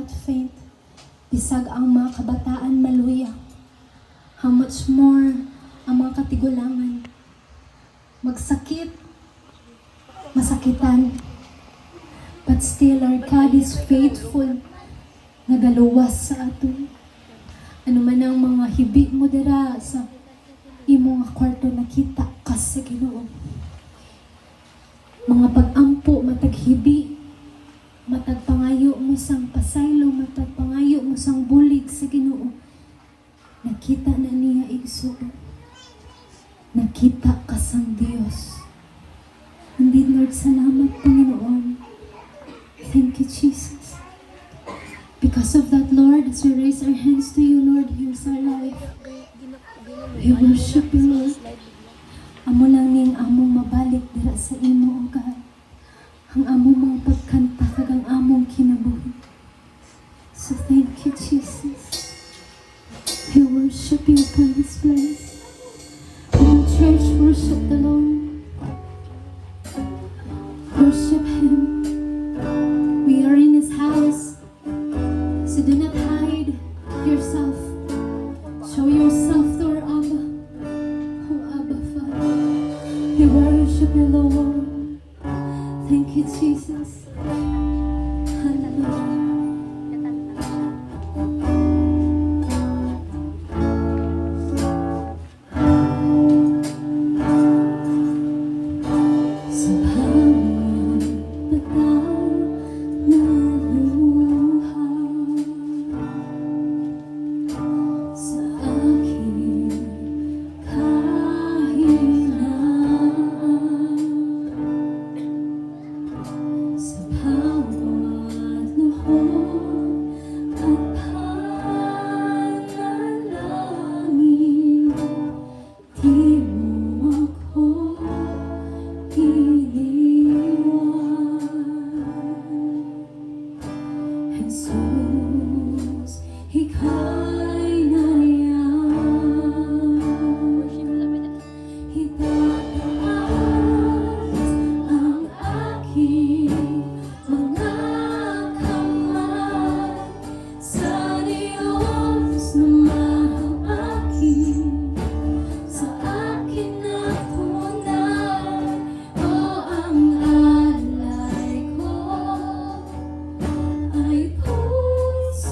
not faint. Bisag ang mga kabataan maluya. How much more ang mga katigulangan. Magsakit, masakitan. But still our God is faithful. Nagaluwas sa aton. Ano man ang mga hibi mo dira sa imong kwarto nakita kas sa Ginoo. Mga pag-ampo, matag hibi, matag pangayo mo sang pasaylo, matag pangayo mo sang bulig sa Ginoo. Nakita na niya igsuon. Nakita ka sang Dios. Hindi, Lord, salamat, Panginoon. Thank you, Jesus. Because of that, Lord, as we raise our hands to you, Lord, here's our life. We worship you, Lord. Amo lang ning among mabalik dira sa imo, O God. Ang among mga pagkanta kag ang among kinabuhi. So thank you, Jesus. We worship you for this place. Our church worship the Lord. Worship Him. We are in His house. So do not hide yourself. Show yourself to our Abba. Oh, Abba, Father. We worship you, Lord. Thank you, Jesus. Hallelujah. Sa bawat pagkaw na luha sa aking kahinaan, sa bawat luhod at panalangin, di mo ako iniwan. Jesus, Ika'y nariyan. Itataas ang aking mga kamay sa Diyos na mahabagin. Sa akin na tunay, o ang alay ko ay puso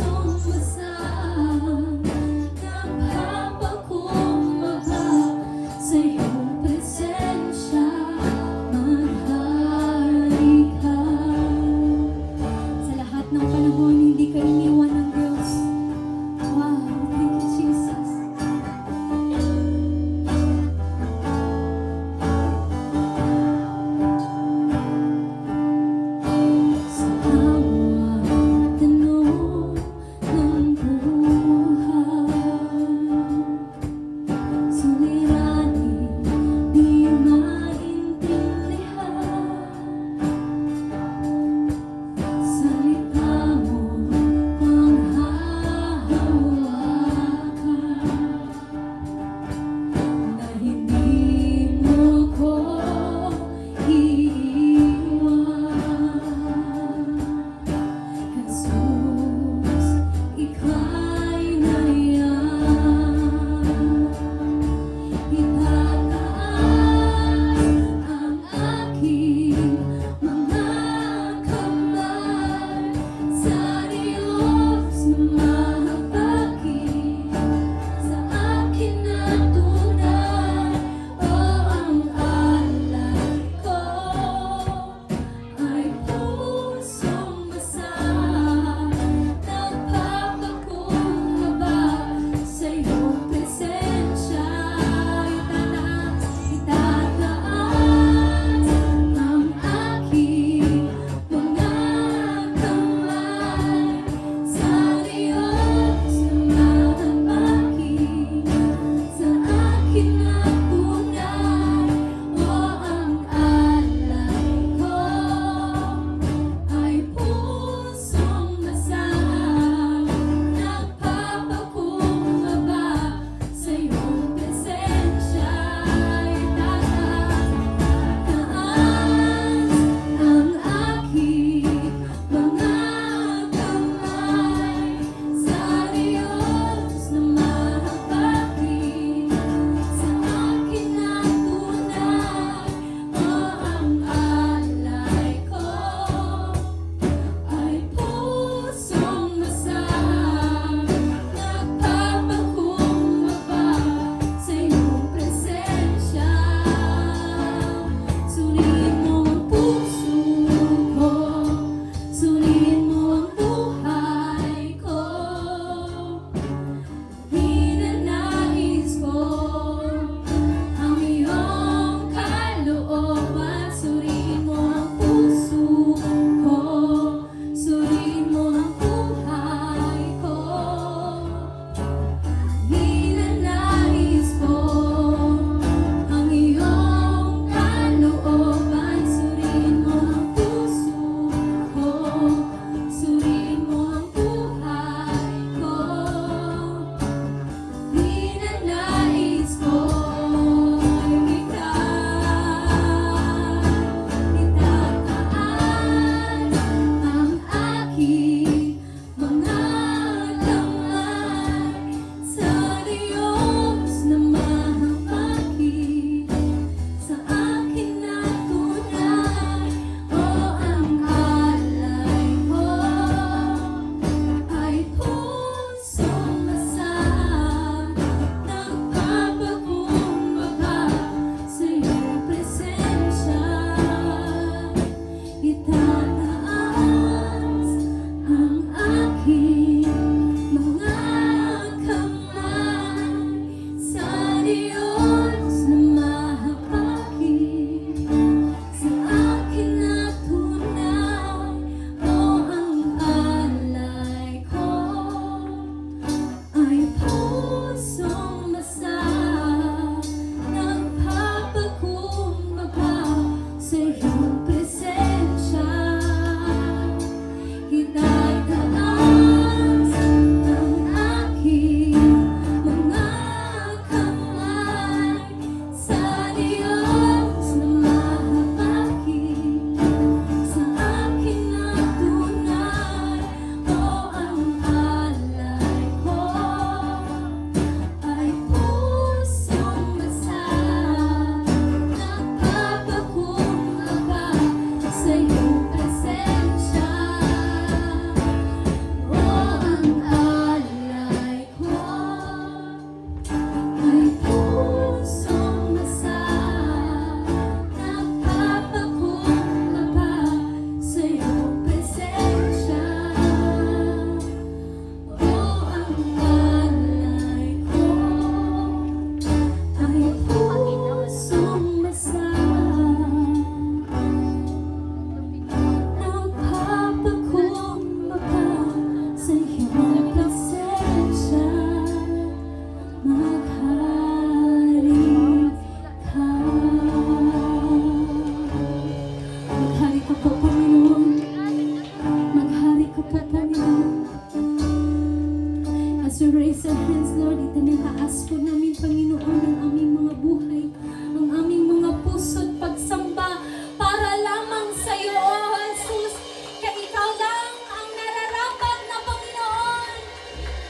As we raise our hands, Lord, itinataas po namin, Panginoon, ang aming mga buhay, ang aming mga puso't pagsamba para lamang sa iyo, O Jesus. Kaya ikaw lang ang nararapat na Panginoon.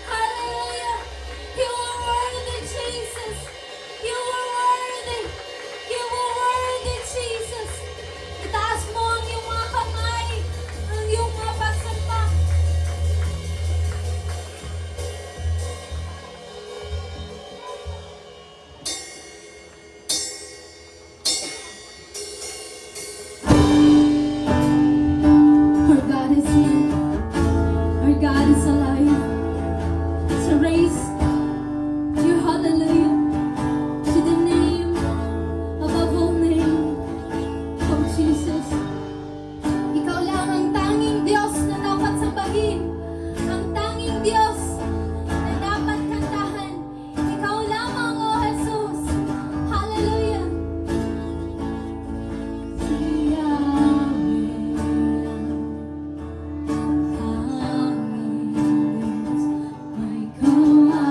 Hallelujah! You are worthy, Jesus. You are worthy. You are worthy, Jesus. Itaas mo ang iyong mga kamay, ang iyong mga pagsamba. Our God is here. Our God is alive. So raise your hallelujah to the name above all name of Jesus. Ikaw lang ang tanging Diyos na dapat sambahin. Ang tanging Diyos na dapat kantahan. Ikaw lamang, O Jesus. Hallelujah. Si Yahweh, tanging Diyos, may kawalan.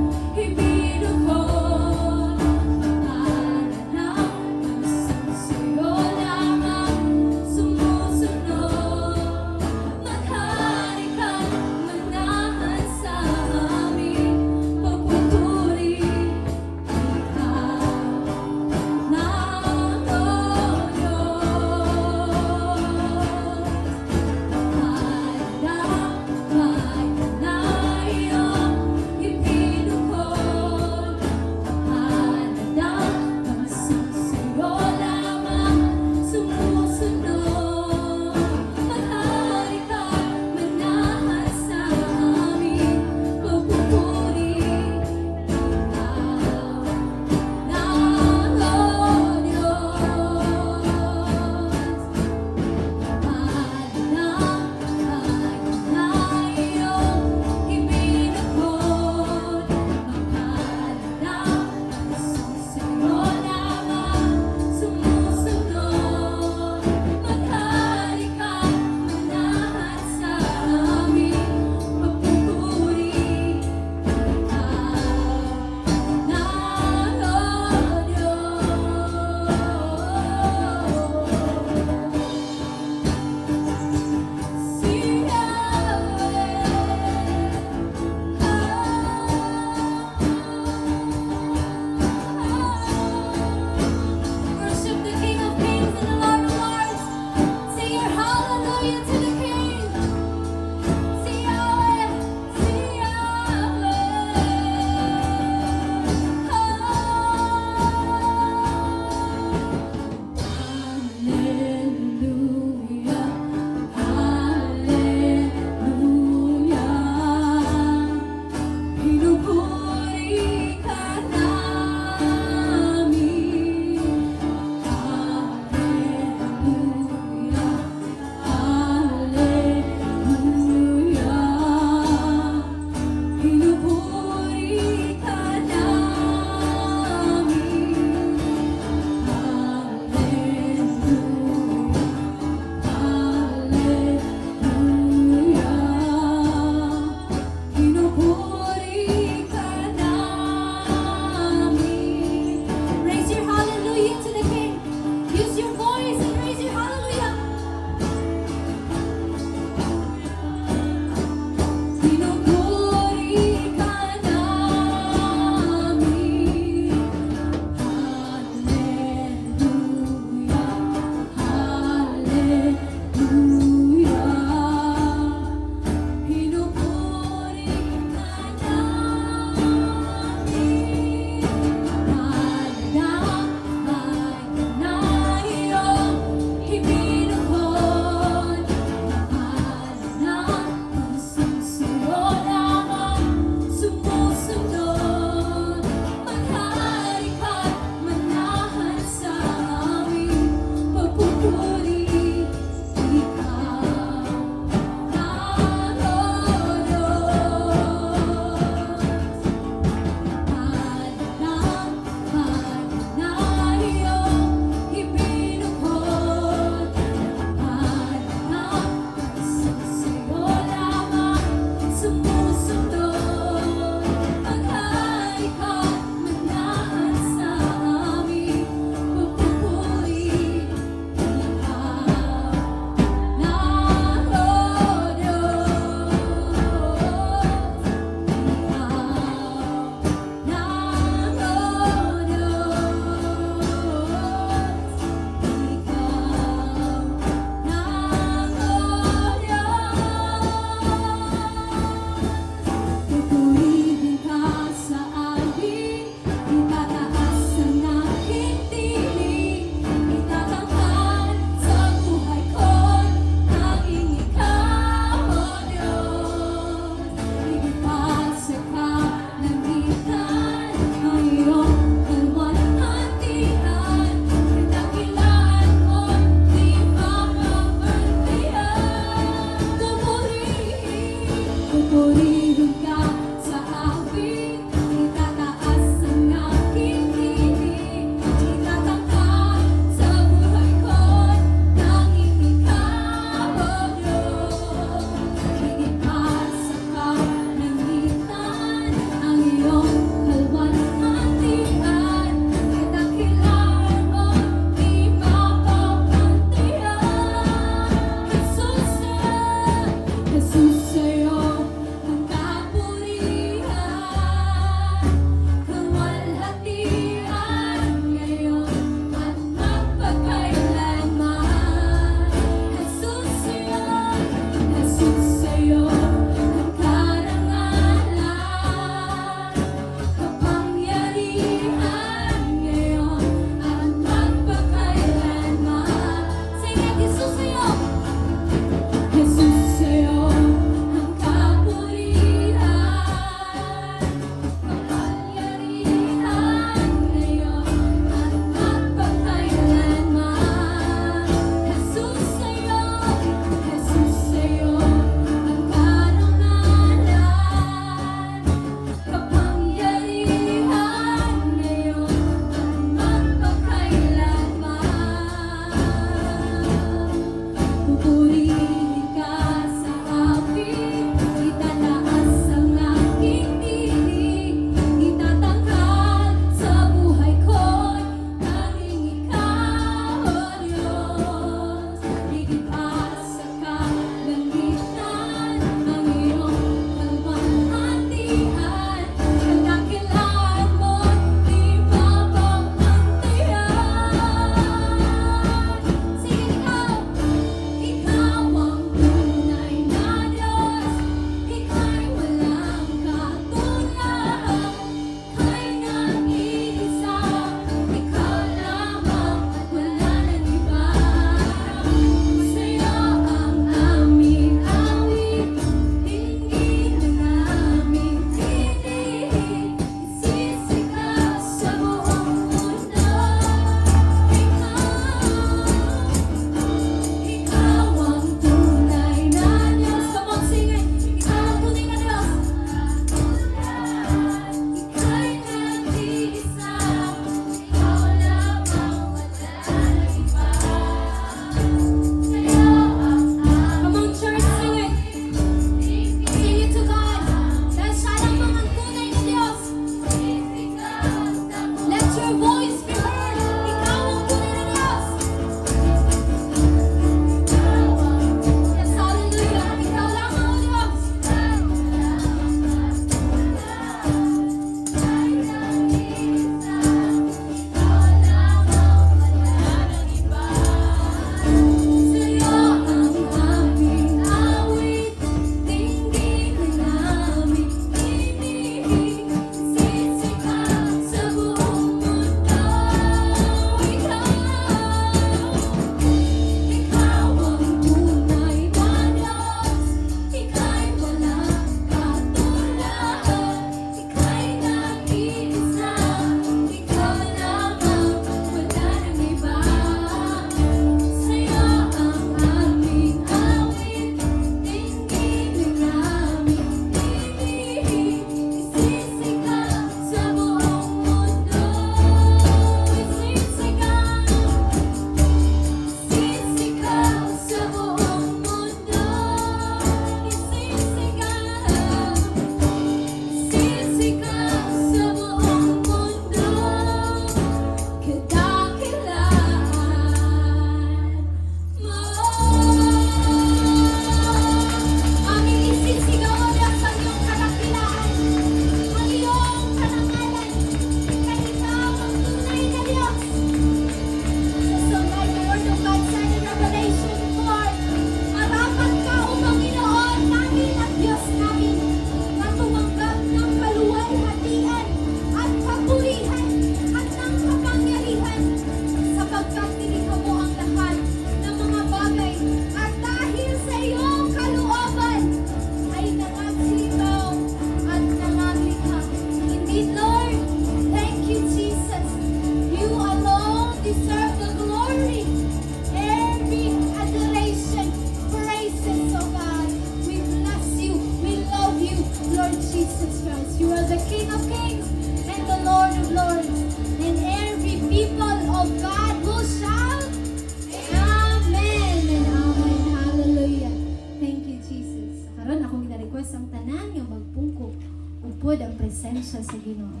presensya sa Ginoo.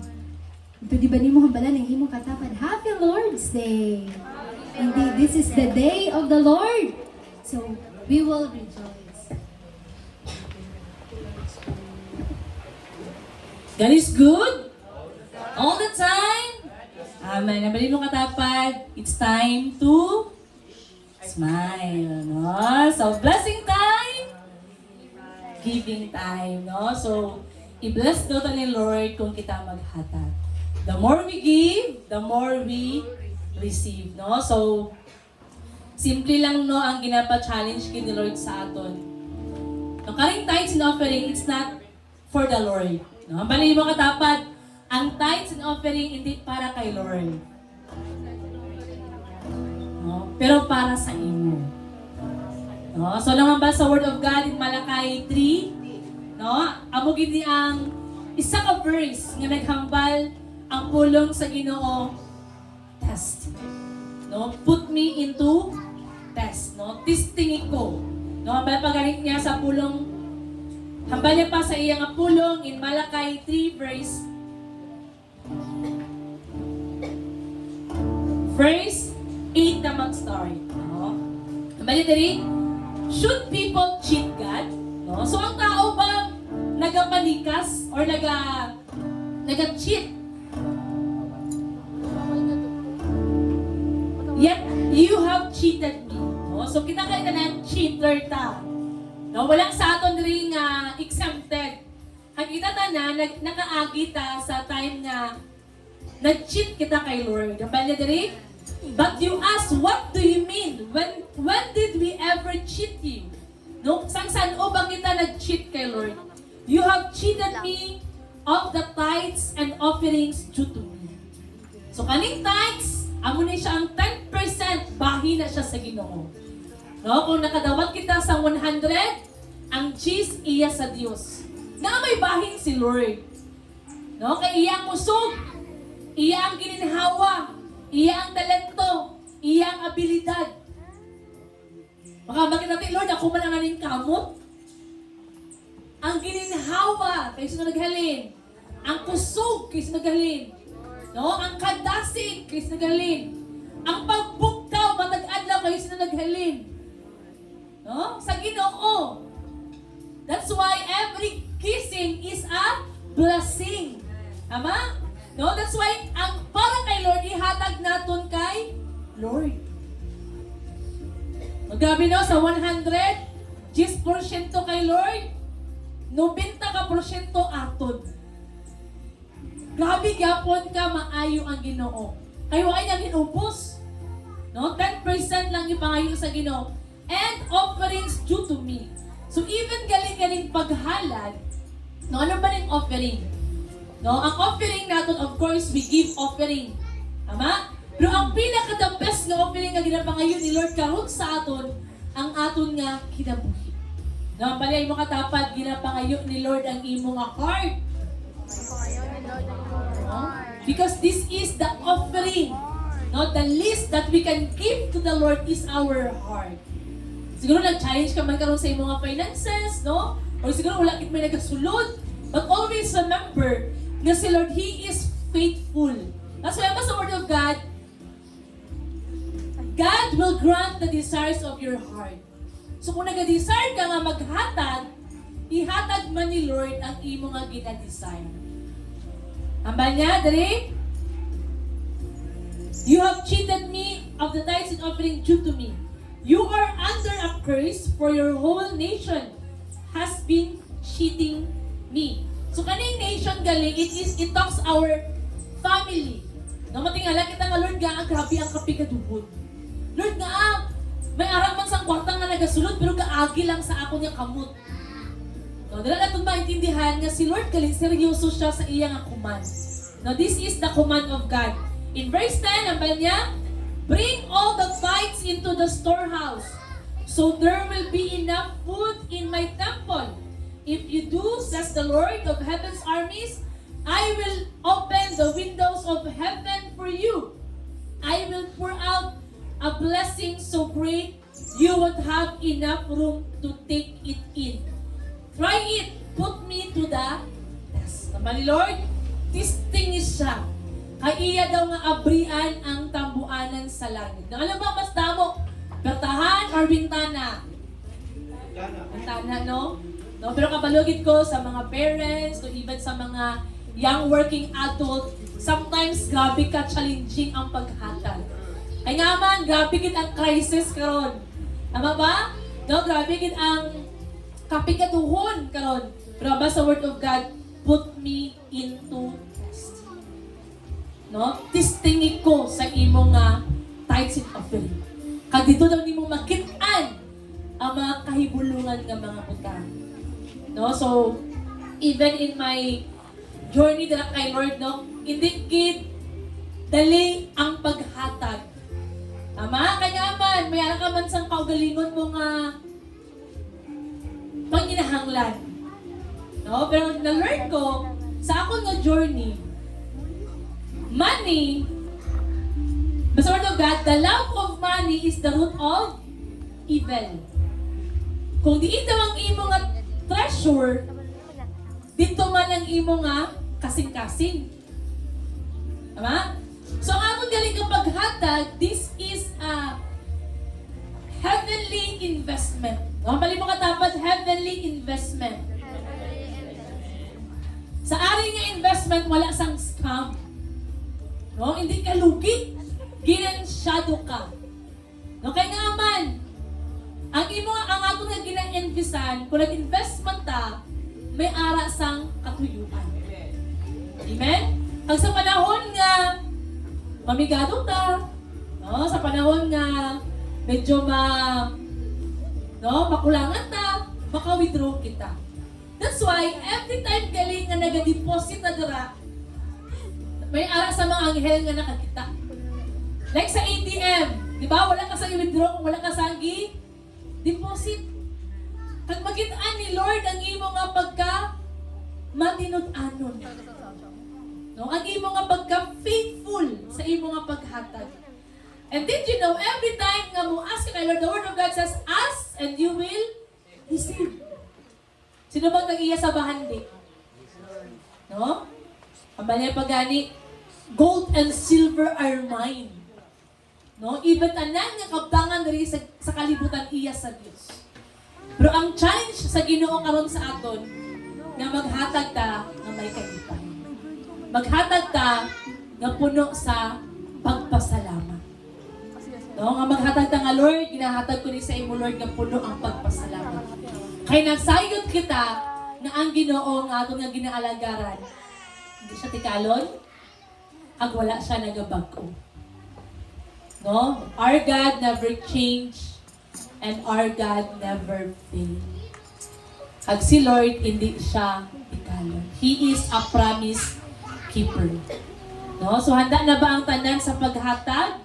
Ito di ba ni mo hambalan ng imong katapad? Happy Lord's Day! Indeed, this is the day of the Lord. So, we will rejoice. God is good all the time. Amen. Nabalin mo katapat, it's time to smile, no? So, blessing time, giving time, no? So, i-bless daw ni Lord kung kita maghatag. The more we give, the more we receive, no? So, simple lang, no, ang ginapa-challenge ni Lord sa aton. Ang karing tithes and offering, it's not for the Lord. No? Ang balay mo katapat, ang tithes and offering hindi para kay Lord. No? Pero para sa imo. No? So naman ba sa Word of God in Malakay 3, no? Amo gid ang isa ka verse nga naghambal ang pulong sa Ginoo, test. No? Put me into test, no? Testing ko. No? Hambal pagalit niya sa pulong, hambal niya pa sa iyang pulong in Malakay 3 verse 8 na mag-start. No? Hambal niya diri, should people cheat God? No? So ang tao ba nagapalikas or naga-cheat? Yet, you have cheated me. No? So, kita kayo na cheater ta. No? Walang sa aton rin exempted. Ang kita na, nakaagi ta sa time na nag-cheat kita kay Lord. Ang bala diri? But you ask, what do you mean? When did we ever cheat you? No? Saan o bang kita nag-cheat kay Lord? You have cheated me of the tithes and offerings due to me. So, kaning tithes, amo na siya ang 10%, bahi na siya sa Ginoo. No? Kung nakadawat kita sa 100, ang cheese iya sa Dios. Na may bahin si Lord. No? Kay iya ang usog, iya ang gininhawa, iya ang talento, iya ang abilidad. Baka bakit natin, Lord, ako man ang aning kamot? Ang gininhawa, kay sino naghalin. Ang kusog, kay sino naghalin. No, ang kadasig kay naghalin. Ang pagbuktaw matag-adlaw kay sino naghalin. No? Sa Ginoo. That's why every kissing is a blessing. Tama? No, that's why ang para kay Lord ihatag naton kay Lord. Magabi no sa 100, 10% kay Lord, 90% aton. Grabe gyapon ka maayo ang Ginoo. Kayo ay nang inubos. No? 10% lang ipangayo sa Ginoo. And offerings due to me. So even galing-galing paghalad, no, ano ba yung offering? No, ang offering natin, of course, we give offering. Tama? Pero ang pinaka-the best na offering na ginapangayon ni Lord karon sa aton, ang aton nga kinabuhi. No, ang balay mo katapat, ginapangayon ni Lord ang imong heart. Because this is the offering. No, the least that we can give to the Lord is our heart. Siguro nag-challenge ka man karon sa imong mga finances, no? Or siguro wala kit may nagasulod. But always remember na si Lord, He is faithful. That's why sa Word of God, God will grant the desires of your heart. So kung nag-desire ka nga maghatag, ihatag man ni Lord ang imo nga gina-desire. Hambal niya, dali? You have cheated me of the tithes and offering due to me. You are under a curse, for your whole nation has been cheating me. So kaning nation gali, it talks our family. No, matingala kita nga Lord nga, grabe ang kapikadubod. Lord nga, may araman sang kwarta nga nagasulod, pero kaagi lang sa ako niya kamot. No, dala natin maintindihan nga si Lord gali, seryoso siya sa iyang command. Now, this is the command of God. In verse 10, ang bala niya, bring all the tithes into the storehouse, so there will be enough food in my temple. If you do, says the Lord of heaven's armies, I will open the windows of heaven for you. I will pour out a blessing so great you won't have enough room to take it in. Try it. Put me to the test. Tama ni Lord? Testing siya. Kaya daw nga abrian ang tambuanan sa langit. No, alam ba, mas damo, bertahan or bintana? Bintana, no? No, pero kabalugid ko sa mga parents, to even sa mga young working adult, sometimes grabe ka challenging ang paghatag. Ay nga man, grabe gid ang crisis karon. Tama ba? No, grabe gid ang kapikatuhon karon. Pero ba sa word of God, put me into test. No? Testing ko sa imo nga tithes and offering. Kag dito daw nimo makit-an ang mga kahibulungan nga mga butang. No? So, even in my journey dala kay Lord, no, hindi gid dali ang paghatag. Tama? Kanya man, may ara ka man sang kaugalingon mo nga panginahanglan. No? Pero na-learn ko, sa akong nga journey, money, basta word of God, the love of money is the root of evil. Kung di ito ang imo nga treasure, dito man ang imo nga kasing-kasing. Tama? So, ang akong galing ng paghatag, this is a heavenly investment. No? Mali mo katapat, heavenly investment. Sa ari nga investment, wala sang scam. No? Hindi ka lugi. Ginansyado ka. No? Kaya nga man, ang ato nga ginang-investan, kung nag-investment ta, may ara sang katuyuan. Amen? Ang sa panahon nga, mamigado ta, no? Sa panahon nga, medyo makulangan ta, maka-withdraw kita. That's why, every time galing nga nag-deposit na dira, may ara sa mga anghel nga nakakita. Like sa ATM, di ba? Wala ka sa i-withdraw, wala ka sa deposit. Kag magitaan ni Lord ang imo nga pagka matinud-anon. No, ang imo nga pagka faithful sa imo nga paghatag. And did you know, every time nga mo ask kay Lord, the word of God says, ask and you will receive. Sino bang nag-iya sa bahandi? No? Ang balay pagani, gold and silver are mine. No? Even tanan nga kabtangan diri sa kalibutan iya sa Dios. Pero ang challenge sa Ginoo karon sa aton nga maghatag ta nga may kagitan. Maghatag ta nga puno sa pagpasalamat. No, nga maghatag ta nga Lord, ginahatag ko ni sa imo Lord nga puno ang pagpasalamat. Kay nagsayod kita nga ang Ginoo nga aton nga ginaalagaran. Hindi siya tikalon, ag wala siya nagabag-o. No? Our God never change and our God never fail. Ag si Lord hindi siya tikalon. He is a promise keeper. No? So handa na ba ang tanan sa paghatag?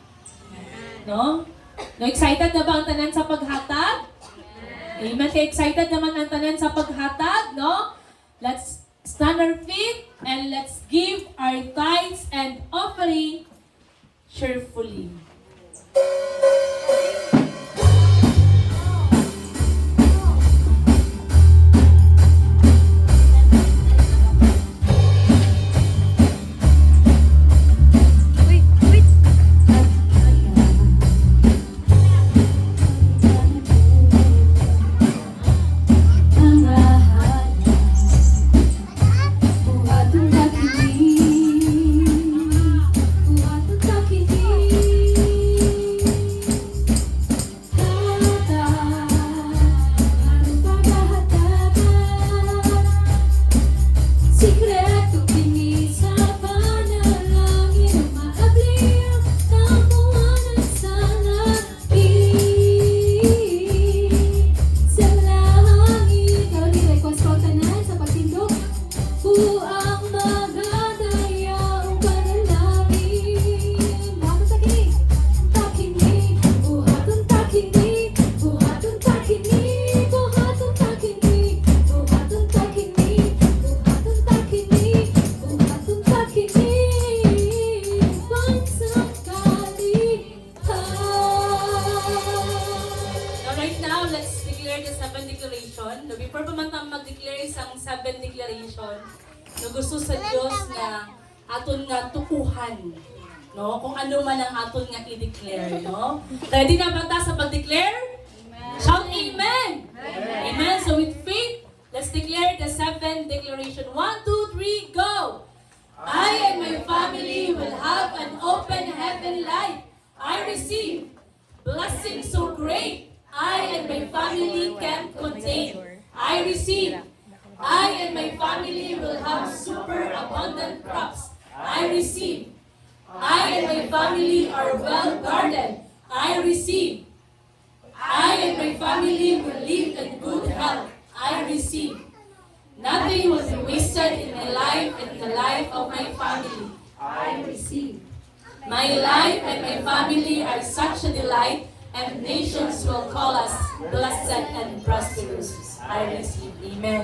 No? No, excited na ba ang tanan sa paghatag? Amen. Kaya excited naman ang tanan sa paghatag, no? Let's stand our feet and let's give our tithes and offering cheerfully. Before pa man tayo mag-declare isang 7 declaration, na gusto sa Diyos na aton nga tukuhan. No? Kung ano man ang aton nga i-declare. No? Ready na ba ta sa pag-declare? Shout Amen! Amen! So with faith, let's declare the 7th declaration. 1, 2, 3, go! I and my family will have an open heaven life. I receive blessings so great I and my family can't contain. I receive. I and my family will have super abundant crops. I receive. I and my family are well guarded. I receive. I and my family will live in good health. I receive. Nothing will be wasted in my life and in the life of my family. I receive. My life and my family are such a delight, and nations will call us blessed and prosperous. I receive. Amen.